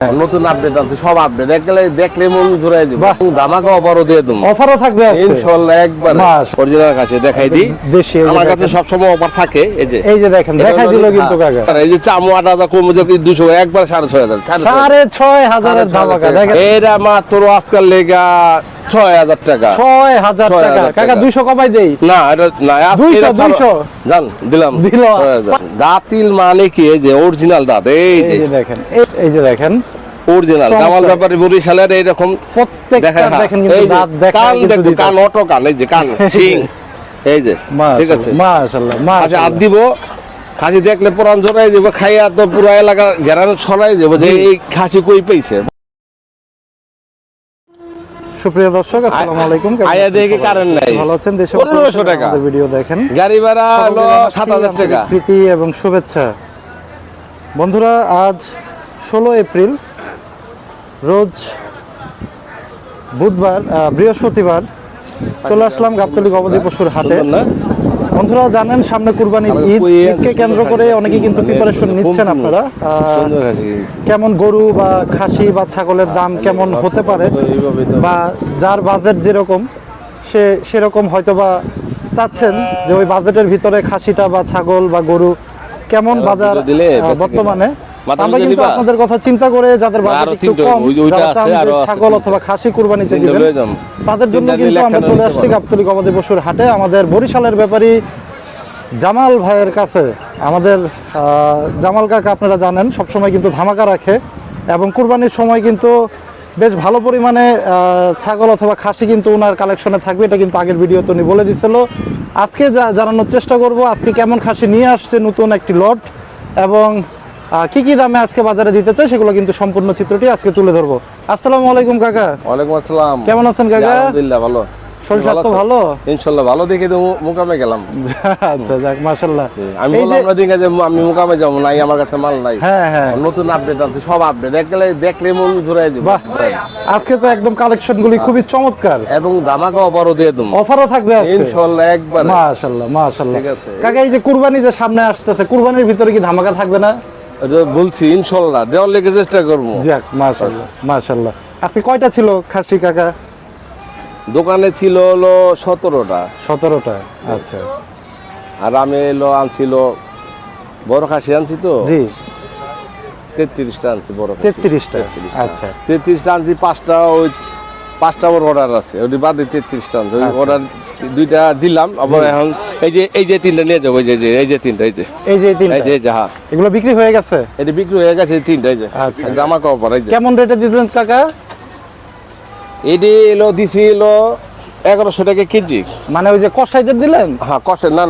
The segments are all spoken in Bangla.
নতুন আপডেট আছে, সব আপডেট দেখলে মন জুড়াই দিব। ধামাকা অফারও দিয়ে দেব, অফারও থাকবে ইনশাআল্লাহ। একবার অরিজিনাল কাছে দেখাই দিই, আমার কাছে সব সময় অফার থাকে। এই যে দেখেন, দেখাই দিল কিন্তু কাকা, এই যে চামু 8000 কমে যে 200 একবার 6500 6500 এর ধামাকা দেখেন। এরা মাত্র আজকাল লেগা 6000 টাকা, 6000 টাকা। কাকা 200 কমাই দেই না, এটা না, 200 জান দিলাম। দাঁতিল মানে কি? এই যে অরিজিনাল দাঁত, এই যে দেখেন, এই যে দেখেন অরিজিনাল জামাল ব্যাপারী বরিশালের এইরকম প্রত্যেকটা দেখেন কিন্তু দাঁত কান দেখো, কান অটো কান, এই যে কান সিং, এই যে ঠিক আছে। মাশাআল্লাহ আচ্ছা, আর দিব খাসি দেখলে পুরান জড়াই দিব, খাইয়া তো পুরো এলাকা ঘেরানো ছড়াই যাব যে এই খাসি কই পাইছে। সুপ্রিয় দর্শক, আসসালামু আলাইকুম। আয়া দেখে কারেন্ট নাই, ভালো আছেন? দেশে 1500 টাকা ভিডিও দেখেন, গাড়ি ভাড়া হলো 7000 টাকা। প্রীতি এবং শুভেচ্ছা বন্ধুরা, আজ 16 এপ্রিল, রোজ বুধবার, বৃহস্পতিবার, চলে আসলাম গাবতলী গবাদি পশুর হাটে। বন্ধুরা জানেন, সামনে কুরবানির ঈদ, ঈদকে কেন্দ্র করে অনেকে কিন্তু প্রিপারেশন নিচ্ছেন। আপনারা কেমন গরু বা খাসি বা ছাগলের দাম কেমন হতে পারে, বা যার বাজেট যেরকম সেরকম হয়তো বা চাচ্ছেন যে ওই বাজেটের ভিতরে খাসিটা বা ছাগল বা গরু কেমন বাজার বর্তমানে। আমরা কিন্তু আপনাদের কথা চিন্তা করে, যাদের বাজেট একটু কম, যারা চান যে ছাগল অথবা খাসি কুরবানিতে দিবেন, তাদের জন্য কিন্তু আমরা চলে আসছি গাবতলী গবাদি পশুর হাটে। আমাদের বরিশালের ব্যাপারী জামাল ভাইয়ের কাছে। আমাদের জামাল কাকা আপনারা জানেন সবসময় কিন্তু ধামাকা রাখে, এবং কুরবানির সময় কিন্তু বেশ ভালো পরিমাণে ছাগল অথবা খাসি কিন্তু ওনার কালেকশনে থাকবে। এটা কিন্তু আগের ভিডিওতে উনি বলে দিছিল। আজকে জানানোর চেষ্টা করব আজকে কেমন খাসি নিয়ে আসছে নতুন একটি লট, এবং কি কি দামে আজকে বাজারে দিতে চাই সেগুলো কিন্তু সম্পূর্ণ চিত্রটি আজকে তুলে ধরবো। আসসালামু আলাইকুম কাকা। ওয়ালাইকুম আসসালাম। কেমন আছেন কাকা? আলহামদুলিল্লাহ ভালো। শরীর স্বাস্থ্য ভালো? ইনশাআল্লাহ ভালো, দেখে তো মুকামে গেলাম। আচ্ছা, যাক মাশাআল্লাহ। আমি বললাম না দিকে যে আমি মুকামে যাব, নাই আমার কাছে মাল নাই। হ্যাঁ হ্যাঁ, নতুন আপডেট আছে, সব আপডেট দেখলে মন জুড়াই দিব। বাহ, আজকে তো একদম কালেকশনগুলি খুবই চমৎকার, এবং ধামাকা অফারও দিয়ে দেব, অফারও থাকবে আজকে ইনশাআল্লাহ। একবার মাশাআল্লাহ মাশাআল্লাহ। ঠিক আছে কাকা, এই যে কুরবানি যে সামনে আসতেছে, কুরবানির ভিতরে কি ধামাকা থাকবে না? বলছি ইনশাআল্লাহ দেওয়ার লেগে চেষ্টা করব। যাক মাশাআল্লাহ মাশাআল্লাহ। আজকে কয়টা ছিল খাসি কাকা? দোকানে ছিল হলো 17টা। 17টা, আচ্ছা। আর আমি আনছিল বড় খাসি আনছি তো, জি 33টা আনছি বড় খাসি। 33টা, আচ্ছা। 33টা আনছি, 5টা ওই 5টা ওর অর্ডার আছে, ওই বাদে 33টা আনছি। ওই অর্ডার 2টা দিলাম, আবার এখন এই যে 3টা নিয়ে যাবো। এই যে 3টা, এই যে 3টা, এই যে হ্যাঁ, এগুলো বিক্রি হয়ে গেছে? এটা বিক্রি হয়ে গেছে 3টা, এই যে আচ্ছা। ধামাকা অফার। এই যে কেমন রেটে দিয়েছেন কাকা? এডি দিছি 1100 টাকা কেজি। মানে ওই যে কষাইদের দিলেন? হ্যাঁ, কষে না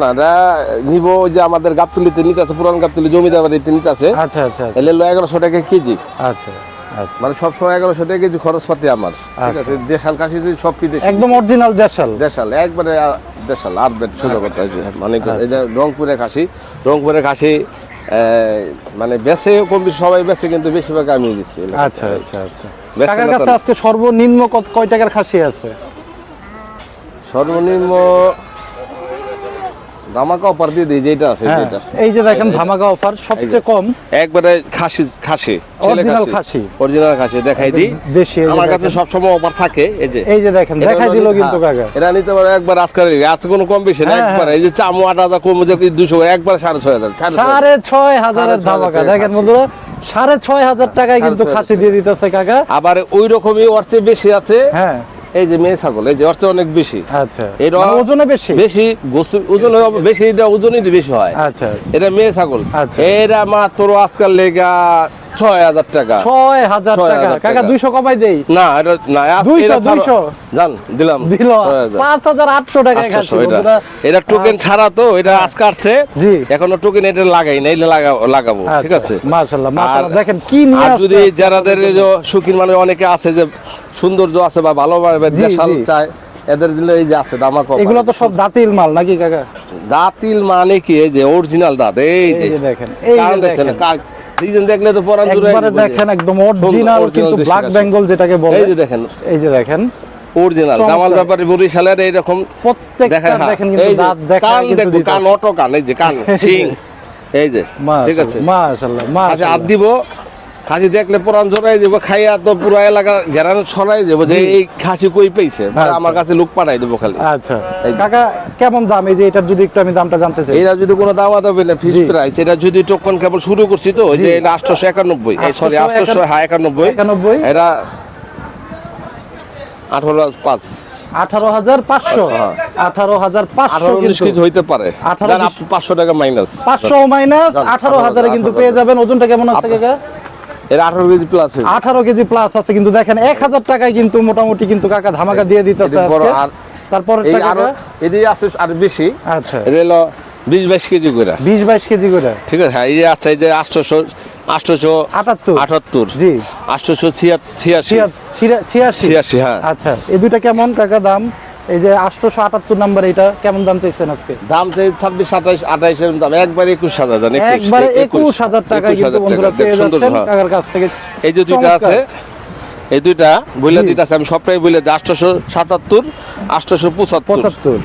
নিব, ওই যে আমাদের গাবতলিতে নিতে আছে, পুরান গাবতলি জমিদার বাড়িতে নিতে আছে। আচ্ছা আচ্ছা, এলে 1100 টাকা কেজি। আচ্ছা আচ্ছা, মানে সবসময় 1100 টাকা কেজি খরচপাতি আমার। ঠিক আছে, দেশাল কাশি সব কি একদম অরিজিনাল দেশাল, একবারে দেশাল। আর বেড সোজা কথা আছে, মানে এই যে রংপুরের খাসি মানে বেচে কম বেশি সবাই বেচে, কিন্তু বেশিরভাগ আমি দিচ্ছি। আচ্ছা আচ্ছা আচ্ছা। কাকার কাছে আজকে সর্বনিম্ন কয় টাকার খাসি আছে? সর্বনিম্ন ধামাকা অফার দিয়ে দিই যেটা আছে, যেটা এই যে দেখেন ধামাকা অফার, সবচেয়ে কম একবারে খাসি অরিজিনাল খাসি দেখাই দিই। দেশি আমার কাছে সব সময় অফার থাকে। এই যে দেখেন, দেখাই দিল কিন্তু কাকা। এটা নিতে পারে একবার, আজকে কোনো কম বেশি না, একবার এই যে চামু 8000 কমে যে 200 একবার 6500 6500 এর ধামাকা। দেখেন বন্ধুরা, 6500 টাকায় কিন্তু খাসি দিয়ে দিতেছে কাকা। আবার ওই রকমই ওর চেয়ে বেশি আছে। হ্যাঁ, এই যে মেয়ে ছাগল, এই যে ওর চেয়ে অনেক বেশি। আচ্ছা, এটা ওজনে বেশি ওজন বেশি, এটা ওজনই বেশি হয়। আচ্ছা, এটা মেয়ে ছাগল। এটা মাত্র আজকাল লেগা 6000 টাকা। 6000 টাকা। কাকা 200 কমাই দেই না, এটা না, 200 জান দিলাম 5800 টাকায় খাসি। এটা টোকেন ছাড়া তো, এটা আজকে আসছে, জি এখনো টোকেন এটা লাগাই না, এটা লাগাবো। ঠিক আছে, মাশাআল্লাহ মাশাআল্লাহ। দেখেন কি নিয়ে আসছে। যদি যারাদের শৌখিন মানে অনেকে আছে যে সৌন্দর্য আছে বা ভালো দেশাল চায়, এদের দিলে এই যে আছে ধামাকা। এগুলো তো সব দাঁতিল মাল নাকি কাকা? দাঁতিল মানে কি? এই যে অরিজিনাল দাঁত, এই যে দেখেন, এই দেখেন, সিজন দেখলে তো পরান জুড়ে একবারে দেখেন, একদম অরিজিনাল, কিন্তু ব্ল্যাক বেঙ্গল যেটাকে বলে। এই যে দেখেন অরিজিনাল জামাল ব্যাপারী বরিশালের এইরকম প্রত্যেকটা দেখেন কিন্তু দাঁত কান দেখো, কান অটো কান, এই যে কান সিং, এই যে ঠিক আছে মাশাআল্লাহ মাশাআল্লাহ। আচ্ছা, আর দিব খাসি দেখলে পুরান ছড়াই যাবো, খাইয়া তো পুরো এলাকা ঘেরান ছড়াই যাবো যে এই খাসি কই পেয়েছে, আচ্ছা। আমার কাছে লোক পাঠাই দেবো খালি। আচ্ছা কাকা কেমন দাম এই যে এটার যদি একটু আমি দামটা জানতে চাই? এটা যদি কোনো দাম আদা পেলে ফিক্স জি। প্রাইস, এটা যদি টোকন কেবল শুরু করছি তো ওই যে এটা 891, সরি 891, 91 এটা 18,500 18,500 18,500 19 কেজি হইতে পারে, 18 জান আপনি 500 টাকা মাইনাস, 500 মাইনাস জান, 18,000 এ কিন্তু 18,000 পেয়ে যাবেন। ওজনটা কেমন আছে কাকা? এটা 18 কেজি প্লাস হইবে। 18 কেজি প্লাস আছে কিন্তু দেখেন 1,000 টাকায় কিন্তু মোটামুটি কিন্তু কাকা ধামাকা দিয়ে দিতেছে এটা বড়। আজকে। আর তারপরে এই আরো এদিকে আছে আর বেশি, আচ্ছা এটা হলো 20-22 কেজি করে, 20-22 কেজি করে ঠিক আছে। হ্যাঁ, এই যে আছে এই যে 878, জি 886, 86 হ্যাঁ। আচ্ছা এই দুইটা কেমন কাকা দাম? এই যে 878 নাম্বার এটা কেমন দাম চাইছেন আজকে? দাম চাই 26-27-28 এর দাম, একবারে 21,000, জান একবারে 21,000 টাকায় কিন্তু বন্ধুরা পেয়ে যাচ্ছেন কাকার কাছ থেকে। এই যে দুইটা আছে, এই দুইটা বইলা জি। দিতেছে, আমি সবটাই বলে দিই, 877, 875, 75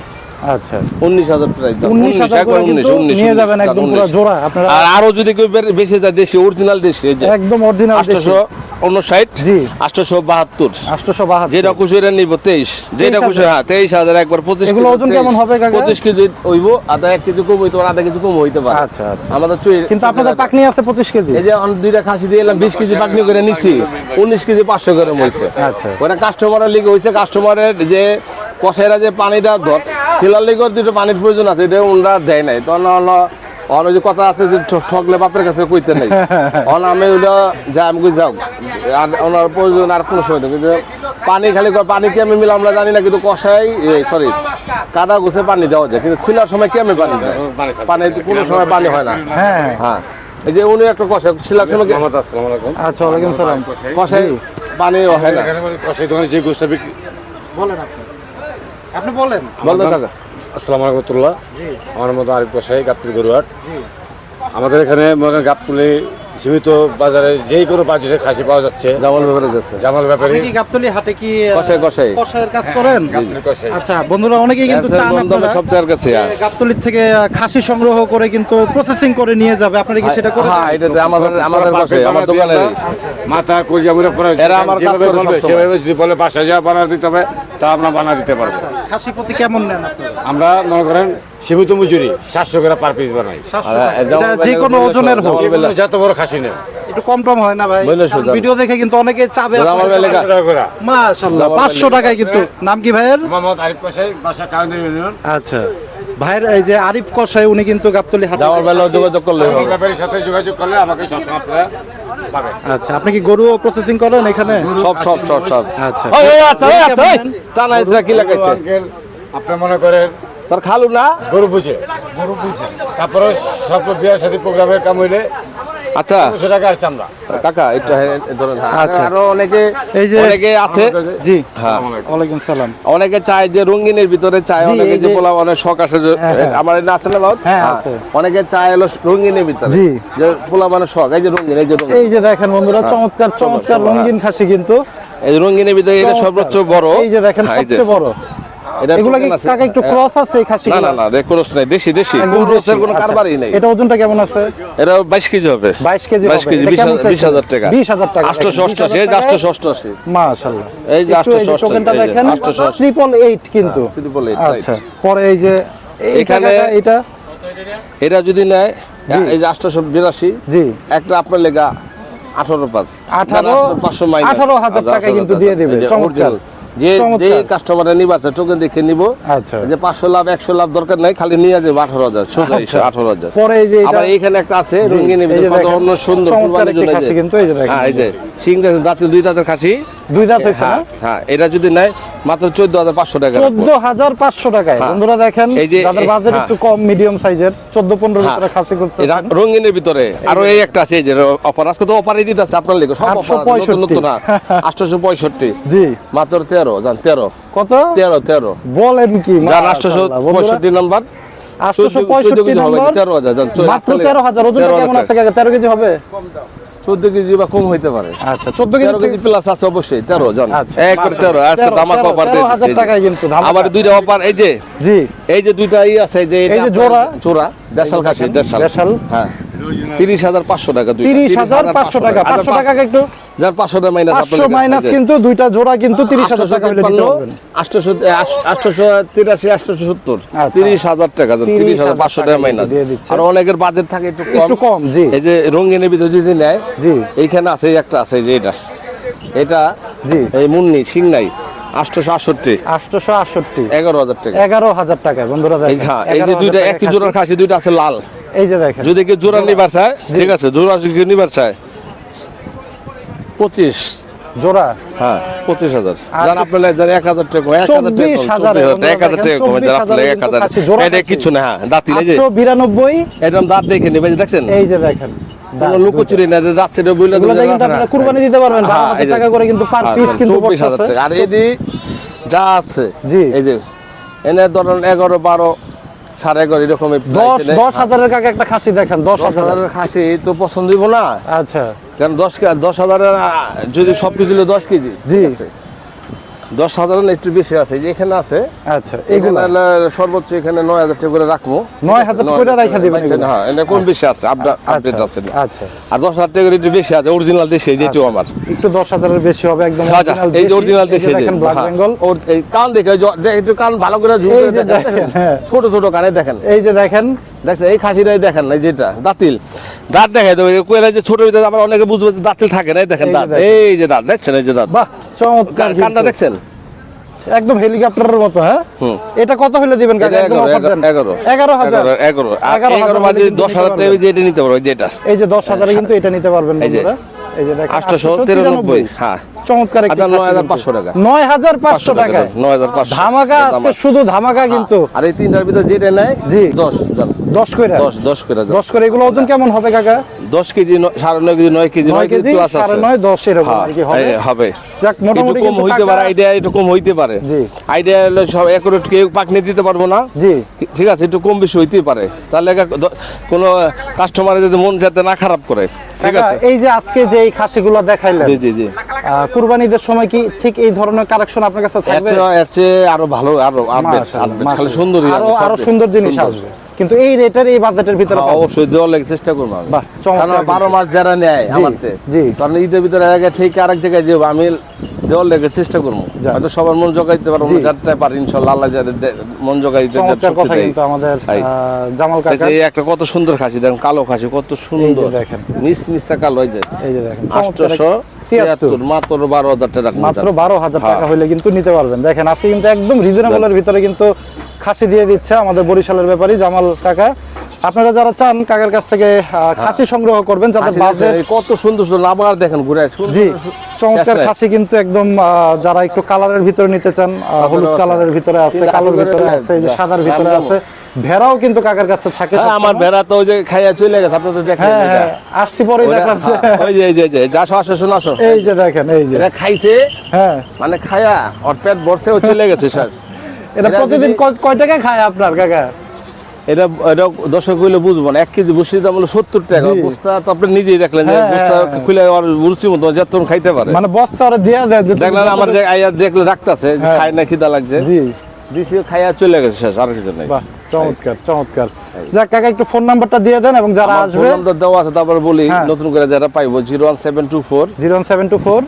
আচ্ছা 19,000 প্রাইস, 19,000 করে কিন্তু নিয়ে যাবেন একদম পুরো জোড়া আপনারা। আর আরো যদি কেউ বেশি যায় দেশি অরিজিনাল দেশি, এই যে একদম অরিজিনাল 859, জি 872, 872 যেটা খুশিরা নিব 23, যেটা খুশি, হ্যাঁ 23,000 একবার 25। এগুলো ওজন কেমন হবে কাকা? 25 কেজি হইব, আধা 1 কেজি কম হইতে পারে, আধা কেজি কম হইতে পারে। আচ্ছা আচ্ছা আমাদের চুই কিন্তু আপনাদের পাকনি আছে 25 কেজি। এই যে আমি দুইটা খাসি দিয়ে এলাম, 20 কেজি পাকনি করে নিচ্ছি, 19 কেজি 500 করে হইছে। আচ্ছা ওটা কাস্টমারের লিগে হইছে, কাস্টমারের যে কষাইরা যে পানিটা ধর শিলার লিগে দুটো পানির প্রয়োজন আছে, এটা ওনারা দেয় নাই। তখন অন যে কথা আছে যে ঠকলে বাপের কাছে কইতে নাই, অন আমি ওটা যা আমি কই যাও, আর ওনার প্রয়োজন আর কোনো সময় নেই। কিন্তু পানি খালি পানি কি আমি মিলাম আমরা জানি না, কিন্তু কষাই সরি কাদা গোছে পানি দেওয়া যায়, কিন্তু ছিলার সময় কি আমি পানি দেয়, পানি কোনো সময় পানি হয় না। হ্যাঁ হ্যাঁ, এই যে উনি একটা কষাই ছিলার সময় আচ্ছা ওয়ালাইকুম সালাম। কষাই পানি হয় না। কষাই দোকানে যে গোষ্ঠটা বিক্রি। বলেন আপনি বলেন। বলতে থাকা আসসালামু আলাইকুম রহমতুল্লাহ। আমার মতো আরিফ কষাই, গাবতলী গরুহাট। আমাদের এখানে মনে করেন গাবতলী সীমিত বাজারে যেই কোনো বাজারে খাসি পাওয়া যাচ্ছে। জামাল ব্যাপারে গেছে, জামাল ব্যাপারী আপনি কি গাবতলী হাটে কি কষাই কষাই কষায়ের কাজ করেন? গাবতলী কষাই। আচ্ছা বন্ধুরা অনেকেই কিন্তু চান আপনারা সবচেয়ে কাছে গাবতলীর থেকে খাসি সংগ্রহ করে কিন্তু প্রসেসিং করে নিয়ে যাবে, আপনারা কি সেটা করেন? হ্যাঁ, এটা আমাদের কাছে, আমার দোকানেরই। মাথা কলিজা মুড়ে পরে এরা আমার কাজ যেভাবে করে বলবে সবসময়। সেভাবে যদি বলে বাসায় যা বানা দিতে হবে তা আমরা বানা দিতে পারবো। খাসি প্রতি কেমন নেন আপনারা? আমরা মনে করেন সীমিত মজুরি 700 করে পার পিস বানাই। 700 আর টাকা। জামাল এটা যে কোনো ভাইয়ের ওজনের হোক, জামাল ভাইয়ের- যত বড় খাসি নেন একটু কম টম হয় না ভাই? বলে কারণ সোজা। ভিডিও দেখে কিন্তু অনেকে চাবে জামাল আপনার ভাইয়ের কাছে। লেখা। 500 টাকা করে। মাশাআল্লাহ জামাল 500 টাকায় কিন্তু। নাম কি ভাইয়ের? মোহাম্মদ আরিফ কষাই, বাসা কারণে ইউনিয়ন। আচ্ছা ভাইয়ের এই যে আরিফ কসাই উনি কিন্তু গাবতলী হাটে। জামাল ভাইয়ের যোগাযোগ করলে হবে। ব্যাপারীর সাথে যোগাযোগ করলে আমাকে সবসময় আপনারা পাবেন। আচ্ছা আপনি কি গরু প্রসেসিং করেন এখানে? সব সব সব সব আচ্ছা ওই ওই আচ্ছা ওই আচ্ছা ওই টানা ইসরা কি লাগাইছে আঙ্কেল, আপনি মনে করেন তোর খালু না? গরু বুঝে তারপরে সব বিয়ের সাথে প্রোগ্রামের কাম হইলে আচ্ছা 200 টাকা আর চামড়া। কাকা এটা ধরেন, হ্যাঁ। আচ্ছা। আরো অনেকে এই যে- অনেকে আছে, জি হ্যাঁ ওয়ালাইকুম সালাম। অনেকে চায় যে রঙিনের ভিতরে চায়, জি, অনেকে এই যে যে- পোলা অনেক শখ আছে যে হ্যাঁ। আমার এটা আছে না বাবা? হ্যাঁ, হ্যাঁ। আছে। অনেকে চায় হলো রঙিনের ভিতরে, জি। যে পোলা মানে শখ, এই যে রঙিন, এই যে রঙিন, এই যে দেখেন বন্ধুরা চমৎকার চমৎকার হ্যাঁ। রঙিন খাসি কিন্তু এই যে রঙিনের ভিতরে এটা চমৎকার। সর্বোচ্চ বড়। এই যে দেখেন হ্যাঁ, এই যে। সবচেয়ে বড়। এটা এগুলা কি টোকেন আছে। কাকা একটু ক্রস আছে এই খাসি? না না না, ক্রস নাই, দেশি দেশি, ক্রসের কোনো কারবারই নাই। এটা ওজনটা কেমন আছে? এটা 22 কেজি হবে, 22 কেজি 22 হবে। কেজি, এটা কেমন চাইছেন? 20,000 টাকা, 20,000 টাকা। 888, এই যে 888, মাশাআল্লাহ। এই যে একটু এই যে 888, টোকেনটা এই যে দেখেন 888 888 কিন্তু। 888, আচ্ছা পরে এই যে এখানে- এটা এটা যদি নেয় এই যে 882, জি একটা আপনার লেগা 18,500, 18,500 মাইনাস 18,000 টাকা কিন্তু দিয়ে দিবে। চমৎকার। যে যে চমৎকার। কাস্টমার নিবাছে টোকেন দেখে নিব, আচ্ছা যে 500 লাভ 100 লাভ দরকার নাই, খালি নিয়ে যাবে 18,000, সোজা আচ্ছা। 18,000। পরে এই যে এটা আবার এইখানে একটা আছে জি, রঙিনের এই ভিতরে যে কত দেখেন, অন্য সুন্দর চমৎকার কুরবানির একটি জন্য, এই খাসি যে- কিন্তু, এই যে দেখেন। হ্যাঁ, এই যে সিং দেখেন, দাঁতের দুই দাঁতের খাসি, দুই দাঁত হয়েছে হ্যাঁ না? হ্যাঁ, এটা যদি নেয় মাত্র 14,500 টাকা রাখবো। 14,500 টাকায়। হ্যাঁ। বন্ধুরা দেখেন এই যে- যাদের বাজেট হ্যাঁ। একটু কম মিডিয়াম সাইজের 14-15 হ্যাঁ। ভিতরে খাসি করছে। এটা রঙিনের ভিতরে আরো এই একটা আছে, এই যে অফার, আজকে তো অফারই দিতে আছে আপনার লেগে, সব অফার আছে, 865 নতুন নতুন না, 865, জি মাত্র 13, জান 13 কত 13 বলেন কি? জান মাশাআল্লাহ, বন্ধুরা, 865 নাম্বার, 865 নাম্বার, 13,000, জান মাত্র 13,000। ওজনটা কেমন আছে কাকা? 13 কেজি হবে? 14 কেজি বা কম হইতে পারে, আচ্ছা 14 কেজি 13 কেজি প্লাস আছে অবশ্যই, 13 জান আচ্ছা, এক করে 13, আজকে ধামাকা অফার 13,000 টাকায় কিন্তু ধামাকা। আবার দুইটা অফার, এই যে জি এই যে দুইটা আছে, এই যে এই যে জোড়া। জোড়া দেশাল খাসি, দেশাল, দেশাল। হ্যাঁ 30,500 টাকা, 30,500 টাকা। 500 টাকা একটু যার 500 টাকা মাইনাস, 500 মাইনাস, কিন্তু দুইটা জোড়া কিন্তু 30,000 টাকা হলে নিতে পারবেন। 883, 870, আচ্ছা। 30,000 টাকা, 30,500 টাকা মাইনাস। দিয়ে দিচ্ছে। আর অনেকের বাজেট থাকে একটু একটু কম, জি এই যে রঙিনের ভিতরে যদি নেয়, জি এইখানে আছে এই একটা আছে, এই যে এটা জি এই মুন্নি সিংনাই 868, 868, 11,000 টাকা। 11,000 টাকা বন্ধুরা এই দেখেন। হ্যাঁ, এই যে 11,000 দুইটা টাকা একই খাসি। জোড়ার খাসি, দুইটা আছে লাল। এই যে দেখেন, যদি কেউ জোড়া নিবার চায়, ঠিক আছে, জোড়া যদি কেউ নিবার চায় 25, জোড়া হ্যাঁ 25,000। আর জান আপনারা জান 1,000 টাকা কম, 1,000 টাকা 24,000 কম, 1,000 টাকা কম, জান আপনারা 1,000। এটা কিছু না, হ্যাঁ দাঁতিল, এই যে 892, একদম দাঁত দেখে নেবেন, দেখছেন এই যে দেখেন কোনো লুকোচুরি না, যে যাচ্ছে এটা বইলা এগুলো দিয়ে কিন্তু আপনারা কুরবানি দিতে পারবেন। 12,000 টাকা করে কিন্তু পার পিস কিন্তু 24,000 পড়ছে। টাকা। আর এটি যা আছে, জি। এই যে এনে ধরেন 11, 12, 11.5 এরকম 10,000 এর কাকে একটা খাসি দেখেন, 10,000 10,000 খাসি তো পছন্দ হইব না, আচ্ছা কারণ 10,000 যদি সবকিছু 10 কেজি, জি 10,000 একটু বেশি আছে, এই যে এখানে আছে, আচ্ছা এগুলো এগুলো সর্বোচ্চ এখানে 9,000 টাকা করে রাখবো, 9,000 করে রাখা দিবেন এগুলো। হ্যাঁ এটা কম বেশি আছে, আপডেট আচ্ছা আছে। আচ্ছা, আর 10,000 টাকা একটু বেশি আছে, অরিজিনাল দেশে যেটিও আমার একটু 10,000 এর বেশি হবে একদম রাজা, original এই যে দেশি। অরিজিনাল এই যে দেশে দেখেন ব্ল্যাক বেঙ্গল, ওর এই কান দেখে একটু কান ভালো করে zoom এই করে যে দেখেন, দেখেন, হ্যাঁ। ছোট ছোট কানে দেখেন, এই যে দেখেন, দেখছেন এই খাসিটাই দেখেন, এই যেটা দাঁতিল, দাঁত দেখাই দেবে কইলা যে ছোট ভিতরে আবার অনেকে বুঝবে যে দাঁতিল থাকে না, এই দেখেন এই যে দাঁত, দেখেন। এই যে দাঁত দেখছেন, এই যে দাঁত, বাহ চমৎকার কানটা কিন্তু। দেখছেন, একদম হেলিকপ্টারের মতো, হ্যাঁ হুম। এটা কত হলে দিবেন কাকা? একদম অফার দেন। 11,000 11 মাঝে 10,000 টাকা দিয়ে এটা নিতে পারবো, যেটা এই যে 10,000 কিন্তু এটা নিতে পারবেন এই যে বন্ধুরা। এই যে দেখেন 893, হ্যাঁ চমৎকার একটি আচ্ছা, খাসি 9,500 টাকা। কিন্তু। 9,500 টাকা 9,500 ধামাকা আছে, শুধু ধামাকা কিন্তু। আর এই তিনটার ভিতরে যেটা নেয় জি। 10 জান, 10 কইরা 10 করে যান। 10 করে। এগুলো ওজন কেমন হবে কাকা? 10 KG, 9.5 KG, 9 KG, 9 KG, plus আছে, 9.5, 10 এরকম হ্যাঁ, আর কি হবে। হবে। যাক একটু মোটামুটি কম কিন্তু হইতে পারে, কাকা- আইডিয়া একটু কম হইতে পারে, জি আইডিয়া হলো সব একুরেট কেউ পাকনি দিতে পারবো না, জি ঠিক আছে, একটু কম বেশি হইতেই পারে, তাহলে কোনো কাস্টমারের যদি মন যাতে না খারাপ করে, ঠিক কাকা, আছে। এই যে আজকে যে এই খাসিগুলো দেখাইলেন, জি জি জি, কুরবানিদের সময় কি ঠিক এই ধরনের কালেকশন আপনার কাছে থাকবে? এর চেয়ে আরো ভালো, আরো আপডেট, মাশাআল্লাহ, খালি সুন্দরই আরো হবে, আরো সব সুন্দর জিনিস সুন্দর। আসবে, কিন্তু এই রেটের এই বাজেটের ভিতরে হ্যাঁ, পাবো। অবশ্যই দেওয়ার লাগে চেষ্টা করবো আমি। বাহ, চমৎকার কারণ 12 মাস যারা নেয় জি, আমার থেকে, জি। কারণ ঈদের ভিতরে আগে ঠিক আরেক জায়গায় যাবো, আমি দেওয়ার লেগে চেষ্টা করবো, যাক। হয়তো সবার মন জোগাইতে পারবো জি। না, যারটা পারি ইনশাল্লাহ, আল্লাহ যাদের মন জোগাইতে চমৎকার কথা কিন্তু আমাদের তাই। জামাল কাকা। এই একটা কত সুন্দর খাসি দেখেন, কালো খাসি কত সুন্দর, দেখেন। মিসমিসটা কালো, এই যে এই যে দেখেন চমৎকার একটা 873, মাত্র 12,000 টাকা রাখবো, মাত্র জান। 12,000 টাকা হ্যাঁ। হলে কিন্তু নিতে পারবেন। দেখেন আজকে কিন্তু একদম রিজনেবলের ভিতরে কিন্তু খাসি দিয়ে দিচ্ছে আমাদের বরিশালের ব্যাপারী জামাল কাকা। আপনারা যারা চান কাকার কাছ থেকে খাসি সংগ্রহ করবেন, যাদের খাসি বাজেট, দেখেন, কত সুন্দর সুন্দর আবার দেখেন ঘুরে সুন্দর জি সুন্দর- চমৎকার শেষ নাই। খাসি কিন্তু একদম যারা একটু কালারের ভিতরে নিতে চান, হলুদ আছে। কালারের ভিতরে আছে, কিন্তু কালোর আসল ভিতরে করে আছে, এই যে না, সাদার ভিতরে দাম আছে, ভেড়াও কিন্তু কাকার কাছে থাকে হ্যাঁ, আমার সবসময়। ভেড়া তো ওই যে খাইয়া চলে গেছে, আপনি তো দেখেন হ্যাঁ এটা। হ্যাঁ আসছি পরেই ওইটা- দেখলাম যে- হ্যাঁ, ওই যে এই যে যা আসো আসো আসো, এই যে দেখেন, এই যে এটা খাইছে, হ্যাঁ মানে খায়া ওর পেট ভরছে, ও চলে গেছে স্যার। এটা এটা প্রতিদিন যদি- কয় টাকা খায় আপনার কাকা? এটা এটা দর্শক হইলে বুঝবো না, 1 কেজি বসির দাম হলো 70 টাকা, জি। বস্তা তো আপনি নিজেই দেখলেন যে হ্যাঁ, বস্তা হ্যাঁ। খুলে আর রুচি মতো যতক্ষণ খাইতে পারে, মানে বস্তা ওরা দিয়া দেয় যে দেখলেন আমার যে আইয়া দেখলে রাখতেছে হ্যাঁ। খায় না, খিদা লাগছে, জি দিছি খাইয়া চলে গেছে শেষ, আর কিছু নাই। বাহ চমৎকার চমৎকার। যাক কাকা একটু ফোন নাম্বারটা দিয়ে দেন, এবং যারা আমার আসবে ফোন নাম্বার দেওয়া আছে, তারপর বলি হ্যাঁ। নতুন করে যারা পাইবো 01724 01724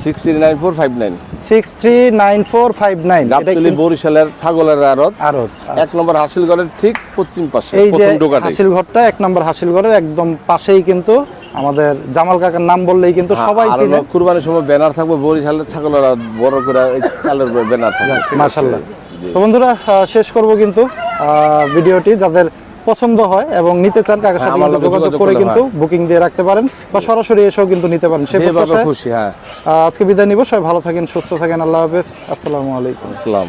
639459, 639459 গাবতলী বরিশালের ছাগলের আড়ত, আরো 1 নম্বর হাসিলগড়ের ঠিক পশ্চিম পাশে, এই যে প্রথম ঢোকাটাই। হাসিল ঘরটা 1 নম্বর হাসিল ঘরের একদম পাশেই কিন্তু আমাদের জামাল কাকার নাম বললেই কিন্তু সবাই আর চিনে। হলো কুরবানির সময় ব্যানার থাকবে বরিশালের ছাগলের আড়ত, বড় করে এই চালের ব্যানার থাকবে, ঠিক আছে? মাশাআল্লাহ। জি। তো বন্ধুরা শেষ করব কিন্তু ভিডিওটি, যাদের পছন্দ হয় এবং নিতে চান কাকার সাথে আমার কিন্তু লগে যোগাযোগ যোগাযোগ করে করলে কিন্তু বুকিং দিয়ে রাখতে পারেন, বা সরাসরি এসেও কিন্তু নিতে পারেন। সে যেভাবে প্রত্যাশায় খুশি, হ্যাঁ। আজকে বিদায় নিব। সবাই ভালো থাকেন, সুস্থ থাকেন। আল্লাহ হাফেজ, আসসালামু আলাইকুম। আসসালাম।